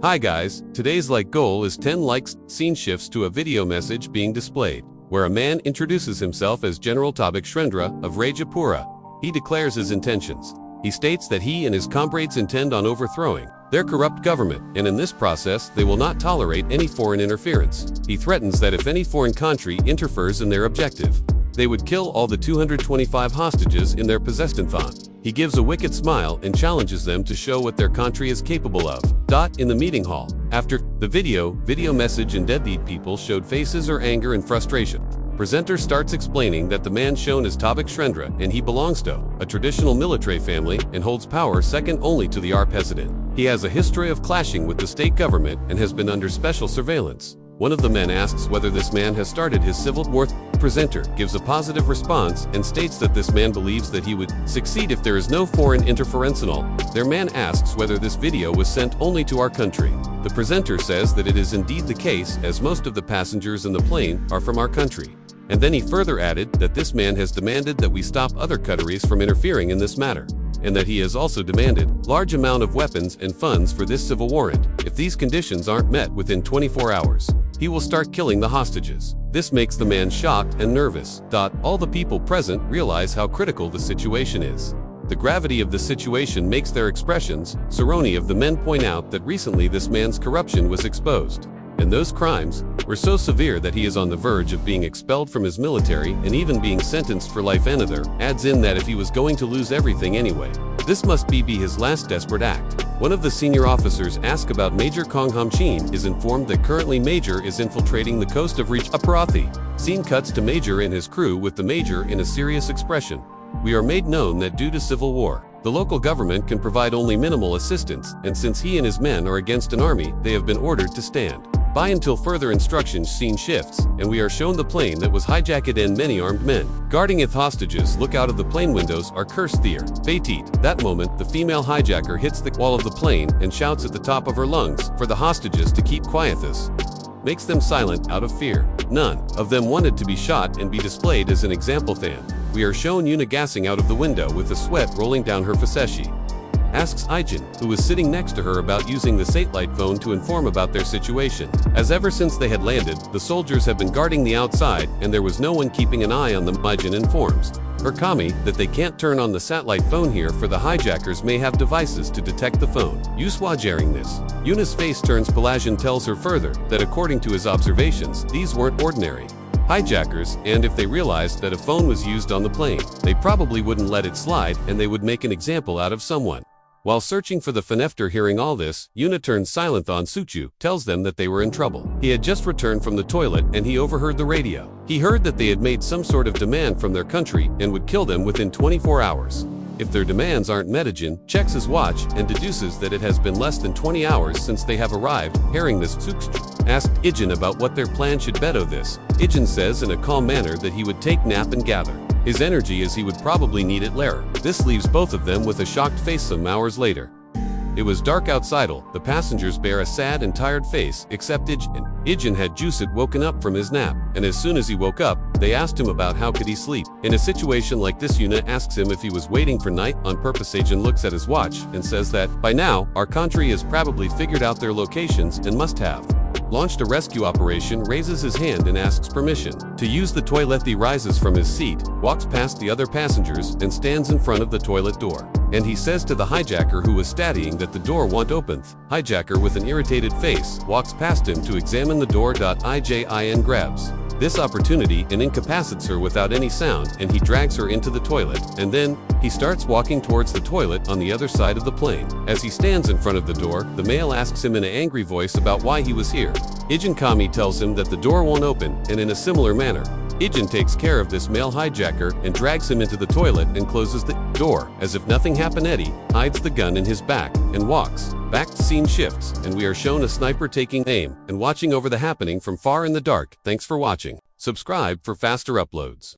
Hi guys, today's like goal is 10 likes. Scene shifts to a video message being displayed, where a man introduces himself as General Tabak Shrendra of Rajapura. He declares his intentions. He states that he and his comrades intend on overthrowing their corrupt government, and in this process they will not tolerate any foreign interference. He threatens that if any foreign country interferes in their objective, they would kill all the 225 hostages in their possession. He gives a wicked smile and challenges them to show what their country is capable of. In the meeting hall, after the video message and deadbeat people showed faces or anger and frustration. Presenter starts explaining that the man shown is Tabak Shrendra and he belongs to a traditional military family and holds power second only to the president. He has a history of clashing with the state government and has been under special surveillance. One of the men asks whether this man has started his civil war. Presenter gives a positive response and states that this man believes that he would succeed if there is no foreign interference and all. Their man asks whether this video was sent only to our country. The presenter says that it is indeed the case, as most of the passengers in the plane are from our country. And then he further added that this man has demanded that we stop other countries from interfering in this matter, and that he has also demanded large amount of weapons and funds for this civil warrant. If these conditions aren't met within 24 hours, he will start killing the hostages. This makes the man shocked and nervous. All the people present realize how critical the situation is. The gravity of the situation makes their expressions. Saroni of the men point out that recently this man's corruption was exposed, and those crimes were so severe that he is on the verge of being expelled from his military and even being sentenced for life. Another adds in that if he was going to lose everything anyway, this must be his last desperate act. One of the senior officers asks about Major Kong Hamchin, is informed that currently Major is infiltrating the coast of Aparathi. Scene cuts to Major and his crew with the Major in a serious expression. We are made known that due to civil war, the local government can provide only minimal assistance, and since he and his men are against an army, they have been ordered to stand by until further instructions. Scene shifts, and we are shown the plane that was hijacked and many armed men guarding its hostages look out of the plane windows are cursed there. Fatit. That moment, the female hijacker hits the wall of the plane and shouts at the top of her lungs for the hostages to keep quiet. This makes them silent out of fear. None of them wanted to be shot and be displayed as an example. We are shown Yuna gassing out of the window with the sweat rolling down her faceshi. Asks Ijin, who was sitting next to her, about using the satellite phone to inform about their situation, as ever since they had landed, the soldiers have been guarding the outside and there was no one keeping an eye on them. Ijin informs her Kami that they can't turn on the satellite phone here, for the hijackers may have devices to detect the phone. Yuswajaring this, Yuna's face turns. Pelagian tells her further that according to his observations, these weren't ordinary hijackers, and if they realized that a phone was used on the plane, they probably wouldn't let it slide and they would make an example out of someone. While searching for the Fenefter, hearing all this, Yuna turns silent on Suchu, tells them that they were in trouble. He had just returned from the toilet and he overheard the radio. He heard that they had made some sort of demand from their country and would kill them within 24 hours. If their demands aren't met, Ijin checks his watch and deduces that it has been less than 20 hours since they have arrived. Hearing this, Suchu asked Ijin about what their plan should better this. Ijin says in a calm manner that he would take nap and gather his energy, as he would probably need it later. This leaves both of them with a shocked face. Some hours later, it was dark outside. The passengers bear a sad and tired face, except Ijin. Ijin had just woken up from his nap, and as soon as he woke up, they asked him about how could he sleep. In a situation like this, Yuna asks him if he was waiting for night on purpose. Ijin looks at his watch and says that by now, our country has probably figured out their locations and must have launched a rescue operation. Raises his hand and asks permission to use the toilet. He rises from his seat, walks past the other passengers and stands in front of the toilet door. And he says to the hijacker who was studying that the door won't open. Hijacker with an irritated face walks past him to examine the door. Ijin grabs this opportunity and incapacitates her without any sound, and he drags her into the toilet, and then he starts walking towards the toilet on the other side of the plane. As he stands in front of the door, the male asks him in an angry voice about why he was here. Ijin Kami tells him that the door won't open, and in a similar manner, Ijin takes care of this male hijacker and drags him into the toilet and closes the door. As if nothing happened, Eddie hides the gun in his back and walks back. Scene shifts, and we are shown a sniper taking aim and watching over the happening from far in the dark. Thanks for watching. Subscribe for faster uploads.